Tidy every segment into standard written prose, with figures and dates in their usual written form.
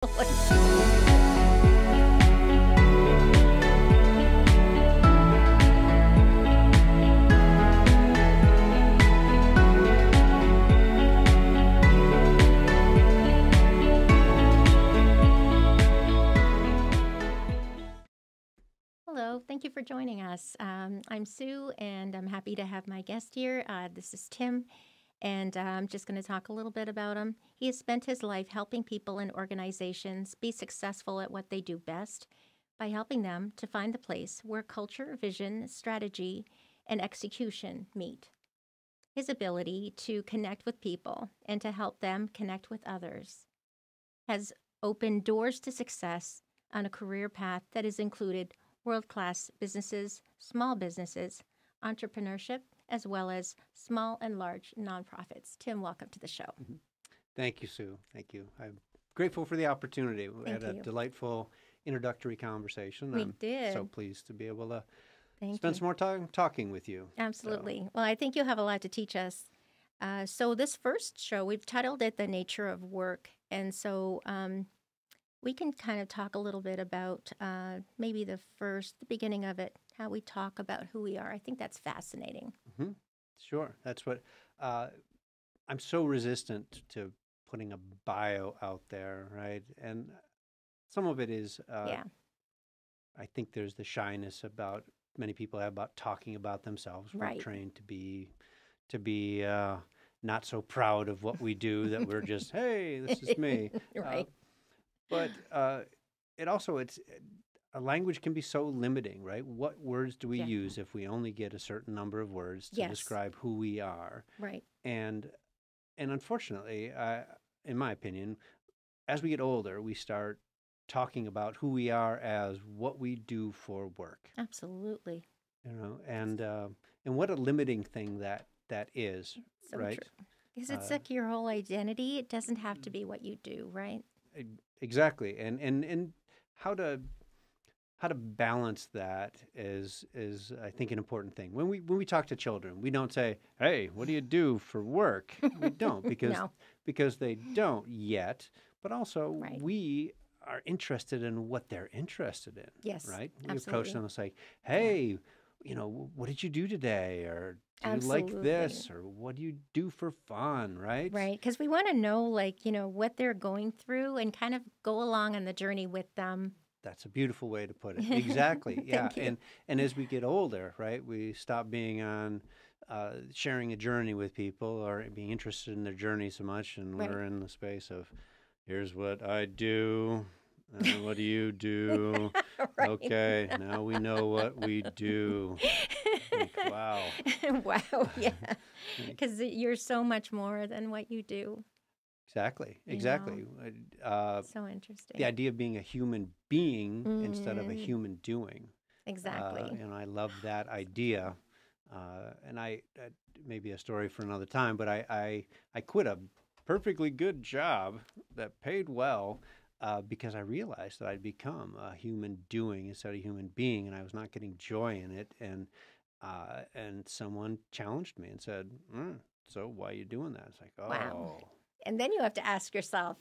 Hello, thank you for joining us. I'm Sue, and I'm happy to have my guest here. This is Tim, and I'm just going to talk a little bit about him. He has spent his life helping people and organizations be successful at what they do best by helping them to find the place where culture, vision, strategy, and execution meet. His ability to connect with people and to help them connect with others has opened doors to success on a career path that has included world-class businesses, small businesses, entrepreneurship, as well as small and large nonprofits. Tim, welcome to the show. Thank you, Sue. Thank you. I'm grateful for the opportunity. We had a delightful introductory conversation. We did. So pleased to be able to Thank spend you. some more time talking with you. Absolutely. Well, I think you'll have a lot to teach us. So this first show, we've titled it The Nature of Work. And so we can kind of talk a little bit about maybe the beginning of it, how we talk about who we are. I think that's fascinating. Mm-hmm. Sure. That's what I'm so resistant to putting a bio out there, right? And some of it is, I think there's the shyness about many people have about talking about themselves. We're trained to be not so proud of what we do that we're just, hey, this is me. Right. But a language can be so limiting, right? What words do we use if we only get a certain number of words to describe who we are? Right. And unfortunately, in my opinion, as we get older, we start talking about who we are as what we do for work. Absolutely. You know, and what a limiting thing that is, so right? True. Because it's like your whole identity. It doesn't have to be what you do, right? Exactly, and how to balance that is I think an important thing. When we talk to children, we don't say, "Hey, what do you do for work?" We don't because they don't yet. But also we are interested in what they're interested in. Yes, right. We absolutely. approach them and say, "Hey, what did you do today?" Or do you like this? Or what do you do for fun, right? Right, because we want to know, what they're going through and kind of go along on the journey with them. That's a beautiful way to put it. Exactly, yeah. Thank you. And as we get older, right, we stop being on sharing a journey with people or being interested in their journey so much, and we're in the space of, here's what I do. What do you do? Okay, now we know what we do. Like, wow. Wow, yeah. Because you're so much more than what you do. Exactly. So interesting. The idea of being a human being instead of a human doing. Exactly. And I love that idea. And I maybe a story for another time, but I quit a perfectly good job that paid well because I realized that I'd become a human doing instead of a human being, and I was not getting joy in it. And someone challenged me and said, "So why are you doing that?" It's like, oh. Wow. And then you have to ask yourself,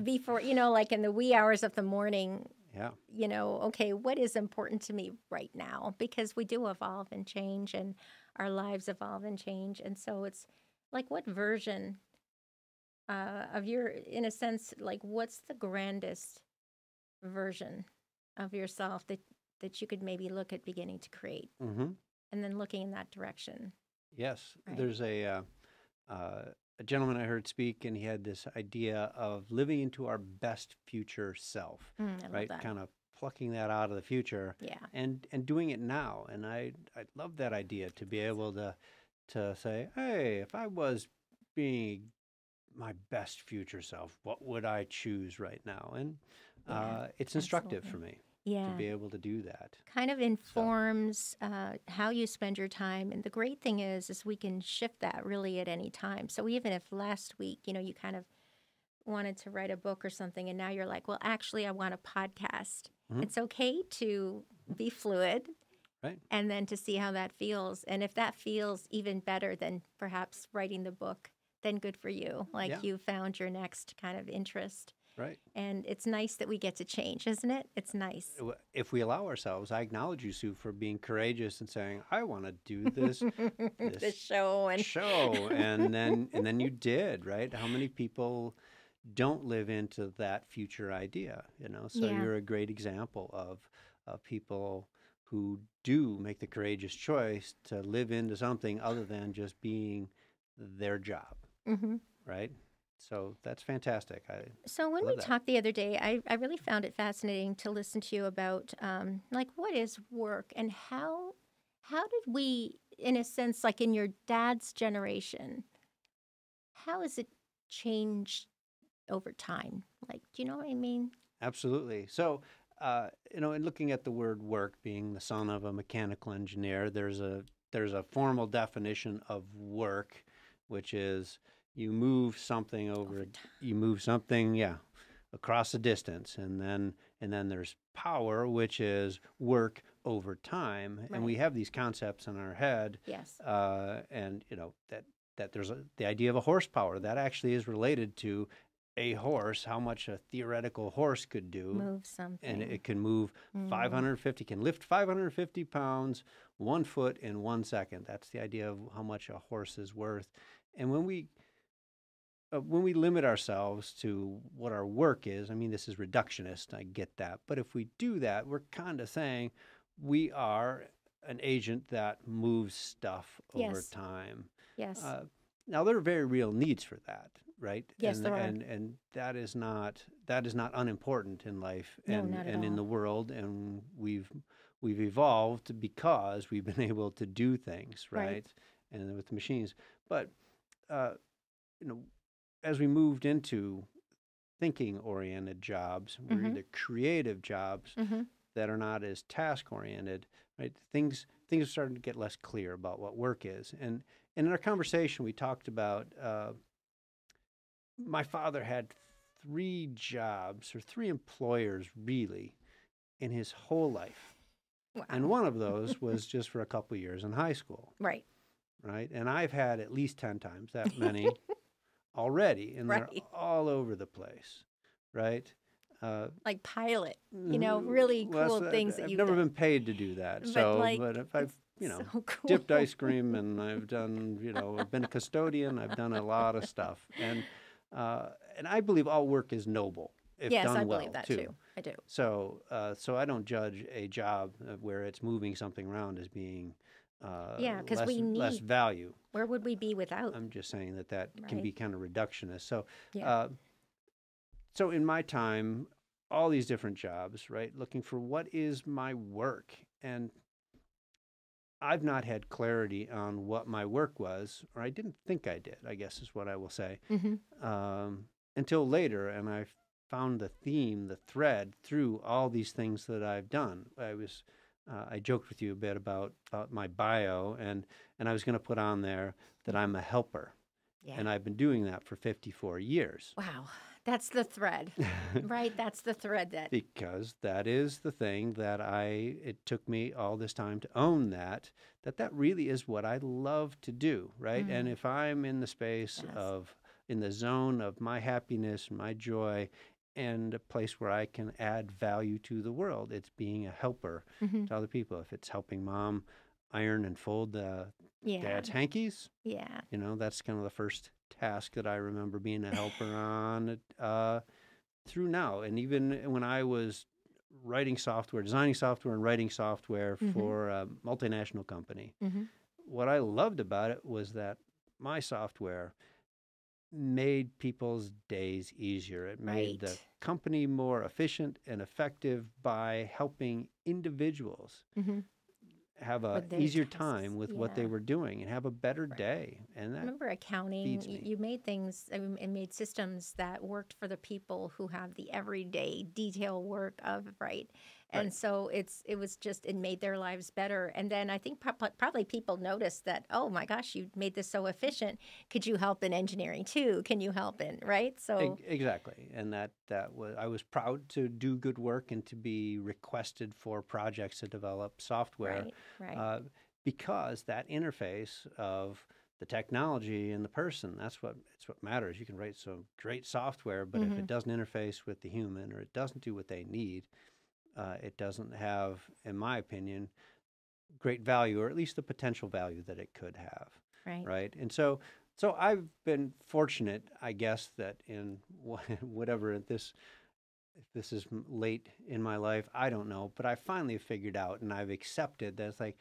before, like in the wee hours of the morning, okay, what is important to me right now? Because we do evolve and change, and our lives evolve and change. And so it's like, what version of in a sense, what's the grandest version of yourself that you could maybe look at beginning to create? Mm-hmm. And then looking in that direction. Yes. Right. There's a gentleman I heard speak, and he had this idea of living into our best future self, I love that. Kind of plucking that out of the future and doing it now. And I love that idea, to be able to say, hey, if I was being my best future self, what would I choose right now? And it's instructive for me. To be able to do that. Kind of informs how you spend your time. And the great thing is we can shift that really at any time. So even if last week, you kind of wanted to write a book or something, and now you're like, well, actually, I want a podcast. Mm-hmm. It's okay to be fluid. Right. And then to see how that feels. And if that feels even better than perhaps writing the book, then good for you. You found your next kind of interest. Right. And it's nice that we get to change, isn't it? It's nice. If we allow ourselves, I acknowledge you, Sue, for being courageous and saying, "I want to do The this show and show," and then you did, right? How many people don't live into that future idea, you know? So yeah. you're a great example of people who do make the courageous choice to live into something other than just being their job, hmm right? So that's fantastic. So when I we love that. talked the other day, I really found it fascinating to listen to you about like what is work and how did we, in a sense, like in your dad's generation, how has it changed over time? Like, do you know what I mean? Absolutely. So, in looking at the word work, being the son of a mechanical engineer, there's a formal definition of work, which is you move something Over time, you move something, yeah, across a distance, and then there's power, which is work over time, and right? we have these concepts in our head, Yes. and that there's the idea of a horsepower that actually is related to a horse, how much a theoretical horse could do, Move and something. it can move Mm, 550, can lift 550 pounds, 1 foot in 1 second. That's the idea of how much a horse is worth. And when we limit ourselves to what our work is, I mean, this is reductionist, I get that. But if we do that, we're kind of saying we are an agent that moves stuff over yes. time. Yes. Uh, Now there are very real needs for that, right? Yes, And there are. and and that is not unimportant in life No, and not at and in all. the world, and we've evolved because we've been able to do things, Right. right? And with machines. But uh, you know, as we moved into thinking oriented jobs, we're Mm-hmm. either creative jobs Mm-hmm. that are not as task oriented, right? Things are starting to get less clear about what work is. And in our conversation, we talked about my father had three jobs or three employers really in his whole life. And Wow. one of those was just for a couple years in high school, Right. right? And I've had at least 10 times that many already, and they're Right. all over the place, right? Uh, Like pilot, really well, cool things that I've you've never done. been paid to do that. But So, like, but if I've, it's so dipped cool. ice cream and I've done, I've been a custodian, I've done a lot of stuff. And I believe all work is noble if Yes, I done believe well, that too. too. I do. So I don't judge a job where it's moving something around as being Yeah, because less we less need, value. where would we be without? I'm just saying that can Right. be kind of reductionist. Yeah. Uh, so in my time, all these different jobs, right? Looking for what is my work, and I've not had clarity on what my work was, or I didn't think I did, I guess is what I will say, Mm-hmm. um, until later. And I found the theme, the thread through all these things that I've done. I joked with you a bit about my bio, and I was going to put on there that I'm a helper. Yeah. And I've been doing that for 54 years. Wow. That's the thread, right? That's the thread that, Because that is the thing that it took me all this time to own that really is what I love to do, right? And mm, if I'm in the space yes. in the zone of my happiness, my joy, and a place where I can add value to the world, it's being a helper Mm-hmm. to other people. If it's helping mom iron and fold Yeah. dad's hankies, Yeah. that's kind of the first task that I remember being a helper on. Through now. And even when I was writing software, designing software, and writing software Mm-hmm. for a multinational company, Mm-hmm. what I loved about it was that my software made people's days easier. It made the Right. company more efficient and effective by helping individuals Mm-hmm. have a With their easier tasks. time with what they Yeah. were doing and have a better Right. day. And I that remember accounting, feeds me. you made things and made systems that worked for the people who have the everyday detail work of, right? Right. And so it made their lives better. And then I think probably people noticed that, oh my gosh, you made this so efficient. Could you help in engineering too? Can you help in, right? So, Exactly, and that was I was proud to do good work and to be requested for projects to develop software, right, right. uh, because that interface of the technology and the person. It's what matters. You can write some great software, but if Hmm. it doesn't interface with the human or it doesn't do what they need, it doesn't have, in my opinion, great value, or at least the potential value that it could have, Right. right? And so I've been fortunate, I guess, that in whatever this, if this is late in my life, I don't know, but I finally figured out and I've accepted that it's like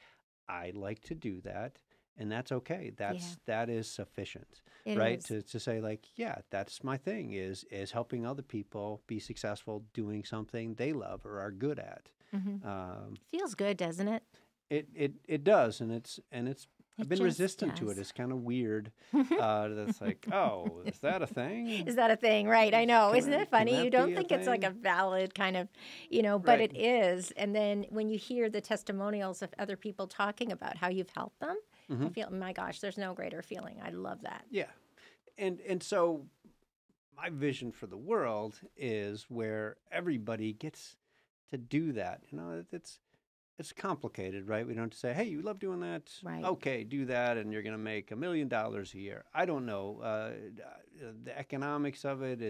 I like to do that, and that's okay. Yeah, That is sufficient, it right? is. To say like, yeah, that's my thing, is helping other people be successful doing something they love or are good at. Hmm. Um, Feels good, doesn't it? it does, and it's I've It been just resistant to it. does. It's kind of weird. That's like, oh, is that a thing? Is that a thing? Right. I know. Isn't it Can funny? You that don't be a think it's like a thing? valid kind of, but Right. it is. And then when you hear the testimonials of other people talking about how you've helped them, I Hmm. feel, my gosh, there's no greater feeling. I love that. Yeah. And so my vision for the world is where everybody gets to do that. It's complicated, right? We don't say, "Hey, you love doing that? Right. Okay, do that, and you're going to make $1 million a year." I don't know the economics of it.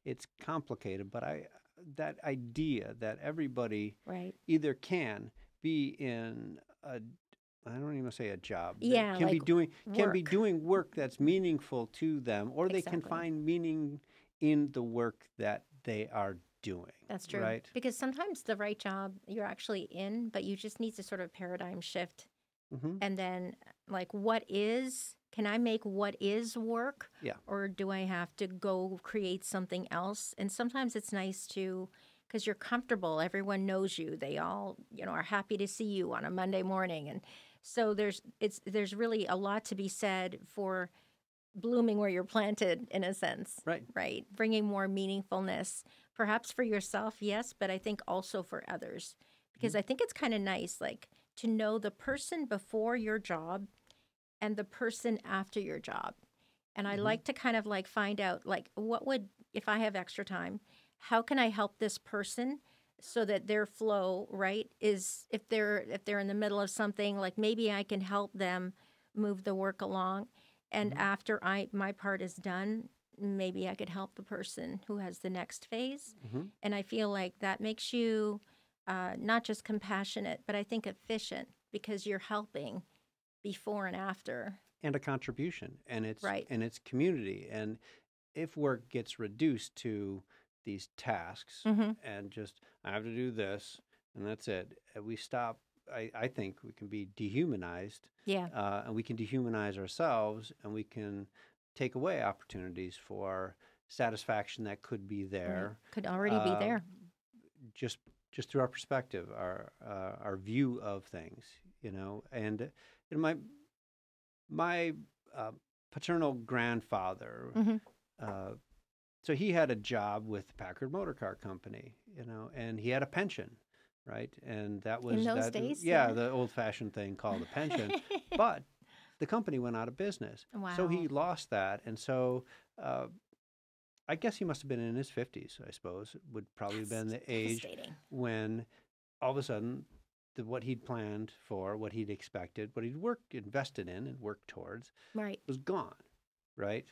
It's complicated, but I that idea that everybody Right. either can be in a, I don't even say a job, that Yeah. Like can be work. doing work that's meaningful to them, or they can Exactly. find meaning in the work that they are doing, That's true. right? Because sometimes the right job you're actually in, but you just need to sort of paradigm shift. Hmm. And then, like, can I make what is work? Yeah. Or do I have to go create something else? And sometimes it's nice to, because you're comfortable. Everyone knows you. They all, are happy to see you on a Monday morning. And so there's really a lot to be said for blooming where you're planted in a sense, Right. right? Bringing more meaningfulness, perhaps for yourself, yes, but I think also for others. Because Mhm. I think it's kind of nice, like to know the person before your job and the person after your job. And I Hmm. like to kind of like find out like if I have extra time, how can I help this person so that their flow, right, is if they're in the middle of something, like maybe I can help them move the work along. And Hmm. after my part is done, maybe I could help the person who has the next phase. Hmm. And I feel like that makes you not just compassionate, but I think efficient because you're helping before and after. And a contribution, Right. and it's community. And if work gets reduced to these tasks Mm-hmm. and just I have to do this and that's it, we stop. I think we can be dehumanized, Yeah. and we can dehumanize ourselves, and we can take away opportunities for satisfaction that could be Right. there, Could already be uh, there. just through our perspective, our view of things, and my uh, paternal grandfather, Mm-hmm. uh, so he had a job with the Packard Motor Car Company, and he had a pension, right? And that In was those that, days, yeah, yeah. the old-fashioned thing called a pension. But the company went out of business, so he Wow. lost that, and so uh, I guess he must have been in his 50s. I suppose would probably have That's been the age devastating. when all of a sudden what he'd planned for, what he'd expected, what he'd invested in, and worked towards Right. was gone, right?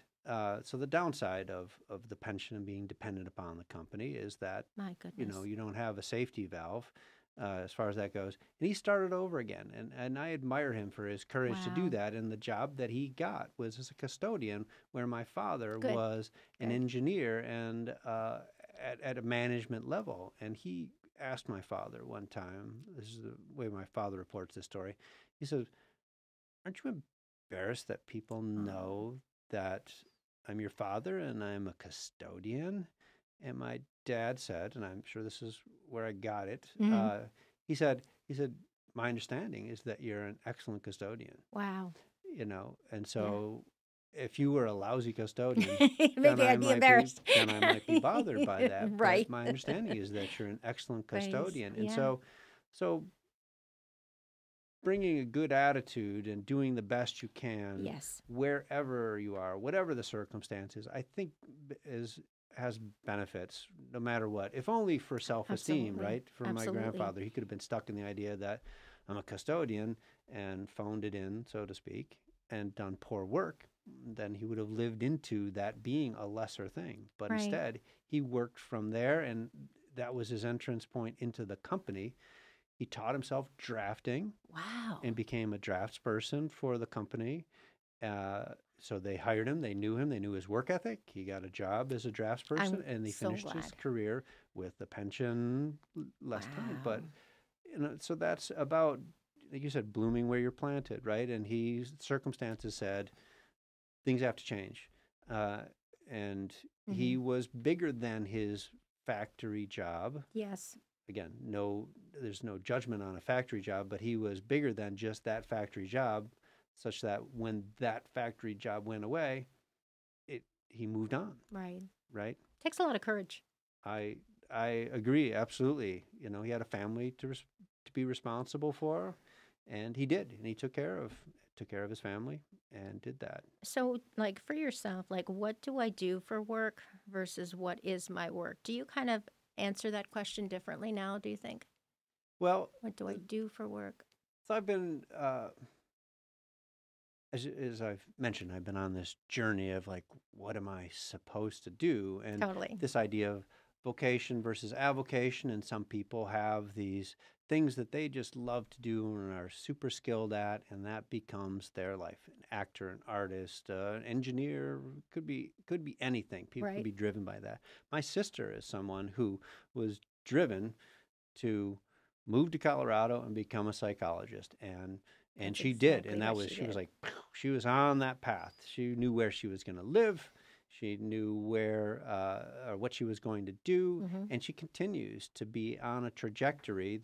So the downside of the pension and being dependent upon the company is that My goodness. you don't have a safety valve as far as that goes. And he started over again, and I admire him for his courage to do Wow. that. And the job that he got was as a custodian, where my father Good. was an Good. engineer and at a management level. And he asked my father one time, this is the way my father reports this story. He says, "Aren't you embarrassed that people Oh. know that I'm your father and I'm a custodian?" And my dad said, and I'm sure this is where I got it. Mm-hmm. He said, "My understanding is that you're an excellent custodian." Wow. And Yeah. so if you were a lousy custodian, Maybe I'd be embarrassed. then I might be bothered by that. But Right. my understanding is that you're an excellent Praise. custodian, and Yeah. so bringing a good attitude and doing the best you can Yes. wherever you are, whatever the circumstances, I think is has benefits no matter what. If only for self-esteem, Absolutely. right? For my Absolutely. grandfather, he could have been stuck in the idea that I'm a custodian and phoned it in, so to speak. and done poor work, then he would have lived into that being a lesser thing. But Right. instead, he worked from there, and that was his entrance point into the company. He taught himself drafting Wow. and became a draftsperson for the company. So they hired him. They knew him. They knew his work ethic. He got a job as a draftsperson, I'm and he so finished his glad. career with a pension, less time. But Wow. so that's about, like you said, blooming where you're planted, right? And circumstances said things have to change, uh, and he Hmm. was bigger than his factory job. Yes. Again, there's no judgment on a factory job, but he was bigger than just that factory job, such that when that factory job went away, he moved on, Right. right? Takes a lot of courage. I I agree absolutely. He had a family to be responsible for, and he did, and he took care of his family and did that. So, like for yourself, like what do I do for work versus what is my work? Do you kind of answer that question differently now, do you think? Well, What do I do for work? so I've been as I've mentioned, I've been on this journey of like, what am I supposed to do? And Totally. this idea of vocation versus avocation. And some people have these things that they just love to do and are super skilled at, and that becomes their life. An actor, an artist, an engineer, could be anything. People can Right. be driven by that. My sister is someone who was driven to move to Colorado and become a psychologist, and That's she did, exactly and that what was she she was did. like she was on that path. She knew where she was going to live. She knew where or what she was going to do, Hmm. and she continues to be on a trajectory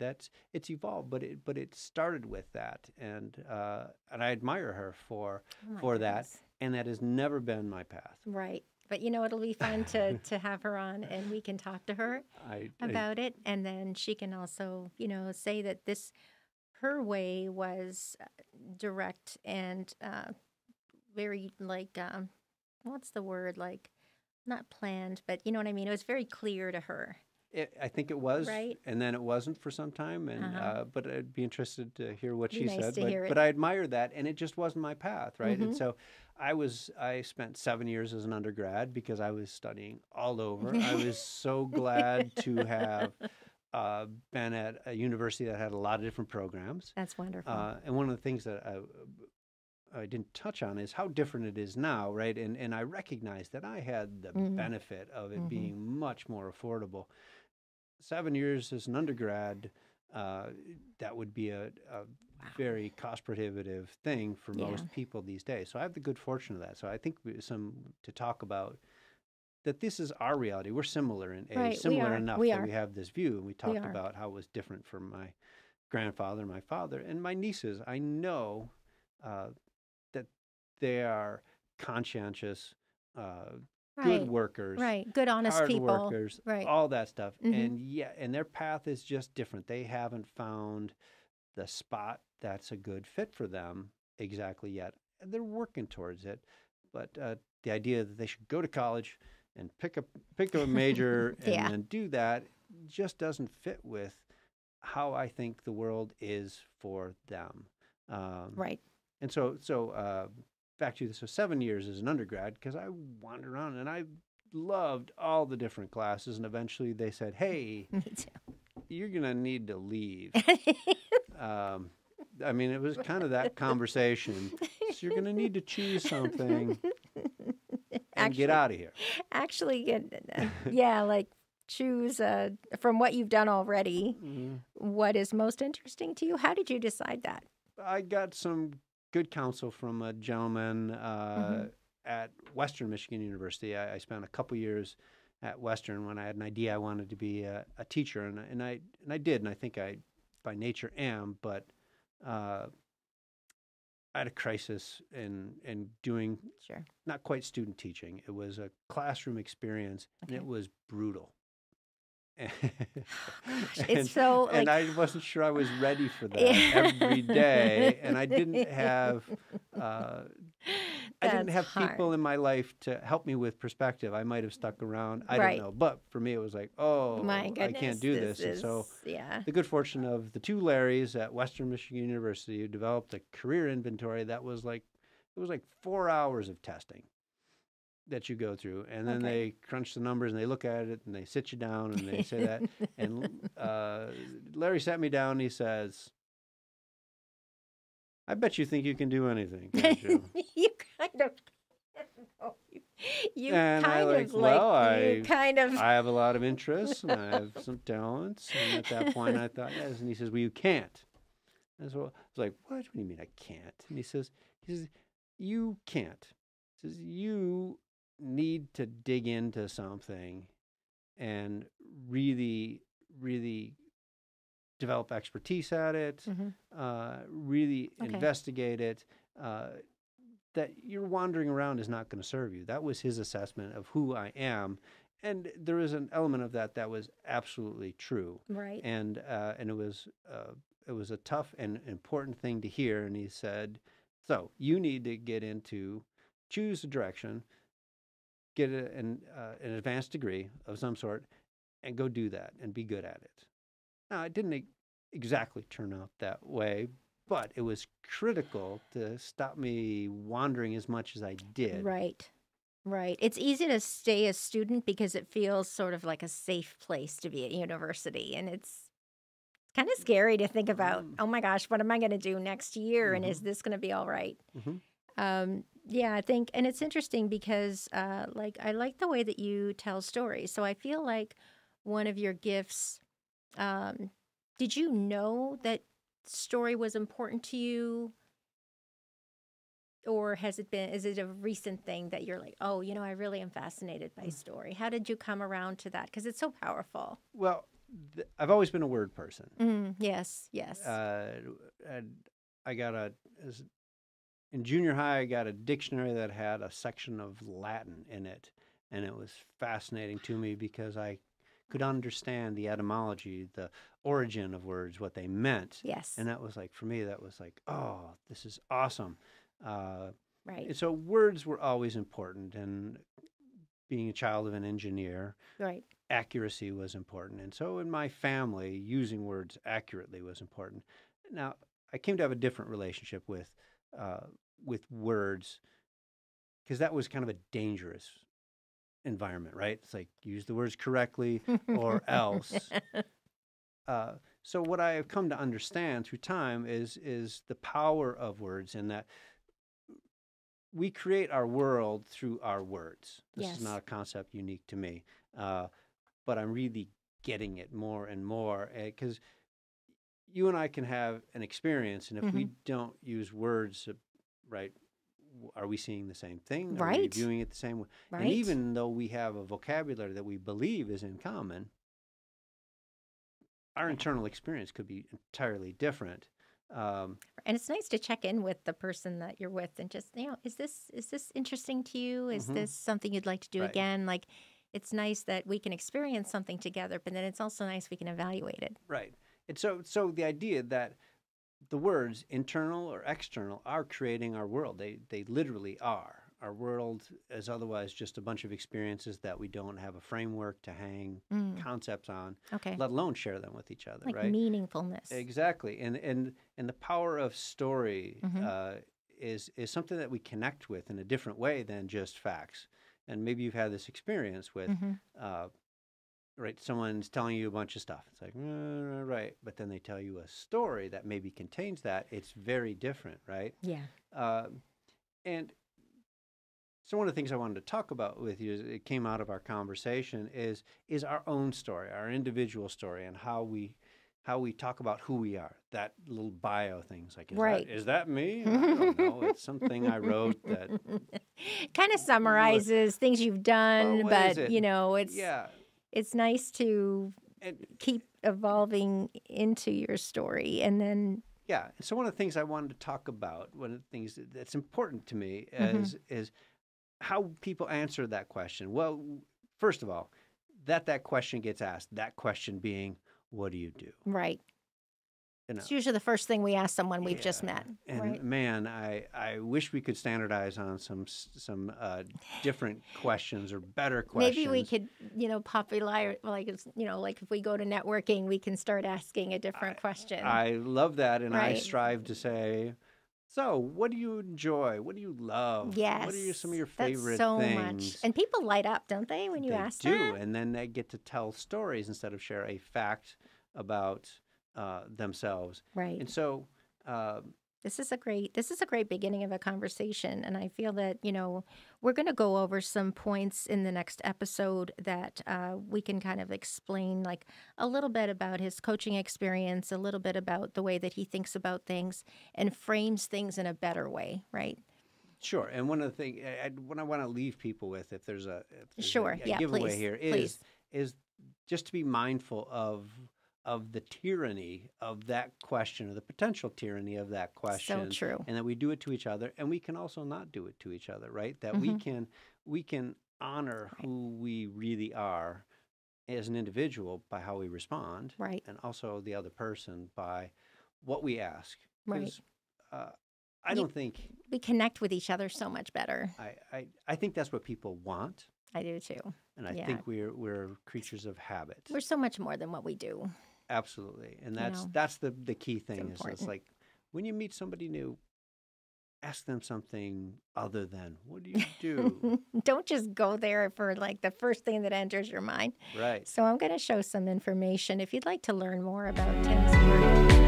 it's evolved, but it started with that, and I admire her Oh my for that, goodness. and that has never been my path. Right. But it'll be fun to have her on and we can talk to her I about it. And then she can also, say that her way was direct and very like, what's the word? Like, not planned, but you know what I mean? It was very clear to her, I think it was, right? and then it wasn't for some time. Uh And huh. but I'd be interested to hear what Be she nice said. to But hear but it. I admire that, and it just wasn't my path, right? And Mm so I spent 7 years as an undergrad because I was studying all over. I hmm. was so glad to have been at a university that had a lot of different programs. That's wonderful. And one of the things that I didn't touch on is how different it is now, right? And I recognize that I had the Mm benefit of it hmm. being much more affordable. 7 years as an undergrad, uh, that would be a Wow. very cost prohibitive thing for Yeah. most people these days. So I have the good fortune of that. So I think some to talk about that this is our reality. We're similar in age, Right. We similar are. enough We that are. we have this view. And we We talked are. about how it was different from my grandfather, my father, and my nieces. I know uh, that they are conscientious, uh, good Right. workers, Right. Good, honest hard people. workers, Right. all that stuff. Mm-hmm. And yeah, and their path is just different. They haven't found the spot that's a good fit for them exactly yet. And they're working towards it. But the idea that they should go to college and pick a major and Yeah. then do that just doesn't fit with how I think the world is for them. Um, Right. and so back to this. So 7 years as an undergrad, because I wandered around and I loved all the different classes. And eventually they said, "Hey, Me too. you're gonna need to leave." Um, I mean, it was kind of that conversation. So you're gonna need to choose something and get actually, out of here. actually, yeah, like choose from what you've done already. Mm. What is most interesting to you? How did you decide that? I got some good counsel from a gentleman Mm-hmm. at Western Michigan University. I spent a couple years at Western when I had an idea I wanted to be a teacher, and I did, and I think I by nature am, but uh, I had a crisis in doing Sure. not quite student teaching. It was a classroom experience, and it Okay. was brutal. Gosh, it's and so and like. I wasn't sure I was ready for that every day, and uh, I didn't That's have people hard. in my life to help me with perspective. I might have stuck around. I don't Right. know, but for me, it was like, My oh, I can't goodness, do this this. And is, so, yeah. the good fortune of the two Larrys at Western Michigan University who developed a career inventory that was like it was like 4 hours of testing that you go through, and then Okay. they crunch the numbers and they look at it and they sit you down and they say that. And Larry sat me down and he says, "I bet you think you can do anything, can't you?" You kind of, no, you And I kind like, of like, well, you kind of, I have a lot of interests and I have some talents. And at that point, I thought, yes. And he says, well, you can't. And so I was like, what do you mean I can't? And he says, you can't. He says, you need to dig into something and really, really develop expertise at it, hmm really okay, investigate it. That you're wandering around is not going to serve you. That was his assessment of who I am, and there is an element of that that was absolutely true, right. and it was a tough and important thing to hear. And he said, "So you need to choose a direction, get an advanced degree of some sort, and go do that and be good at it." Now, it didn't exactly turn out that way, but it was critical to stop me wandering as much as I did. Right. Right. It's easy to stay a student because it feels sort of like a safe place to be at university. And it's kind of scary to think about, Mm, oh my gosh, what am I going to do next year? And is mhm, this going to be all right? mhm. Yeah, I think, and it's interesting because, like, I like the way that you tell stories. So I feel like one of your gifts, um, did you know that story was important to you? Or is it a recent thing that you're like, oh, I really am fascinated by story? How did you come around to that? Because it's so powerful. Well, I've always been a word person. Yes, yes. Uh, and I got in junior high, I got a dictionary that had a section of Latin in it, and it was fascinating to me because I could understand the etymology, the origin of words, what they meant, Yes, and that was like for me, that was like, oh, this is awesome. Uh, right, and so words were always important, and being a child of an engineer, right. accuracy was important, and so in my family, using words accurately was important. Now, I came to have a different relationship uh, with words because that was kind of a dangerous environment, right? It's like use the words correctly or else. Uh, so what I have come to understand through time is the power of words, and that we create our world through our words. This is not Yes. a concept unique to me, uh, but I'm really getting it more and more because you and I can have an experience, and if hmm we don't use words right, are we seeing the same thing? Are we Right, viewing it the same way? And right. even though we have a vocabulary that we believe is in common, our Yeah. internal experience could be entirely different. Um, And it's nice to check in with the person that you're with and just, is this interesting to you? Is mhm, this something you'd like to do right, again? Like, it's nice that we can experience something together, but then it's also nice we can evaluate it. right. And so the idea that the words internal or external are creating our world. They literally are. Our world is otherwise just a bunch of experiences that we don't have a framework to hang Mm, concepts on, okay. let alone share them with each other, Like right? meaningfulness. Exactly. And the power of story hmm is something that we connect with in a different way than just facts. And maybe you've had this experience with hmm uh, right? Someone's telling you a bunch of stuff. It's like, right. But then they tell you a story that maybe contains that. It's very different, right? Yeah. Uh, and so one of the things I wanted to talk about with you, it came out of our conversation, is our own story, our individual story, and how we talk about who we are. That little bio things like, Right. is that me? I don't know. Kind It's something I wrote that. of summarizes things you've Well, done, what is but it? Yeah, it's nice to and keep evolving into your story and then yeah. So one of the things I wanted to talk about, one of the things that's important to me hmm is how people answer that question. Well, first of all, that question gets asked. That question being, "What do you do?" right. You know. It's usually the first thing we ask someone we've just Yeah. met, And right? man, I wish we could standardize on some different questions or better Maybe we questions. could, popular like like if we go to networking, we can start asking a I different question, I love that, and I right? strive to say So, what do you enjoy? What do you love? What are some of Yes, your that's favorite so much. things? And people light up, don't they, when you They ask do, that? and then they get to tell stories instead of share a fact about themselves. Right. And so, uh, This is a great beginning of a conversation, and I feel that, we're going to go over some points in the next episode that we can kind of explain, like a little bit about his coaching experience, a little bit about the way that he thinks about things and frames things in a better way, right? sure. And one of the things what I want to leave people with, Sure. a Yeah, giveaway please. here, Please. is just to be mindful of the tyranny of that question, or the potential tyranny of that So question, true. and that we do it to each other, and we can also not do it to each other, right? That Hmm. we can honor Right. who we really are as an individual by how we respond, Right. and also the other person by what we ask. Right. Because uh, I You, don't think we connect with each other so much better. I think that's what people want, I do too. and I Yeah. think we're creatures of habit. We're so much more than what we do. Absolutely, and You know, that's the key it's thing is it's important. like when you meet somebody new, ask them something other than what do you do? Don't just go there for like the first thing that enters your mind. Right. So I'm going to show some information if you'd like to learn more about Tim's work.